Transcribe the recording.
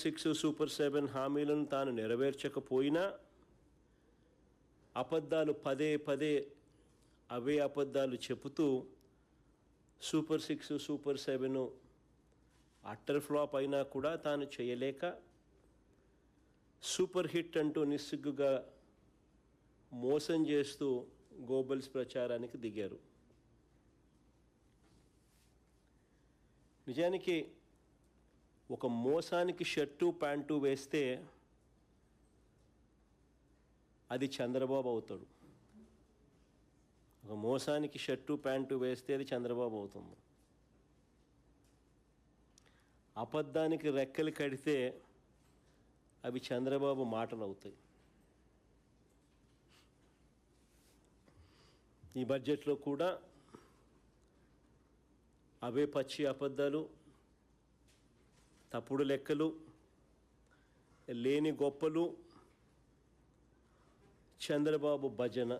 6 super 7 హామీలను తాను నెరవేర్చకపోయినా అబద్ధాలు పదే పదే అవే అబద్ధాలు చెబుతూ సూపర్ 6 సూపర్ 7 అట్టర్ ఫ్లాప్ అయినా కూడా తాను చేయలేక సూపర్ హిట్ అంటూ నిస్సిగ్గుగా మోసం చేస్తూ గోబెల్స్ ప్రచారానికి దిగారు. నిజానికి ఒక మోసానికి షర్టు ప్యాంటు వేస్తే అది చంద్రబాబు అవుతాడు. ఒక మోసానికి షర్టు ప్యాంటు వేస్తే అది చంద్రబాబు అవుతుంది. అబద్ధానికి రెక్కలు కడితే అవి చంద్రబాబు మాటలు అవుతాయి. ఈ బడ్జెట్లో కూడా అవే పచ్చి అబద్ధాలు, తప్పుడు లెక్కలు, లేని గొప్పలు, చంద్రబాబు భజన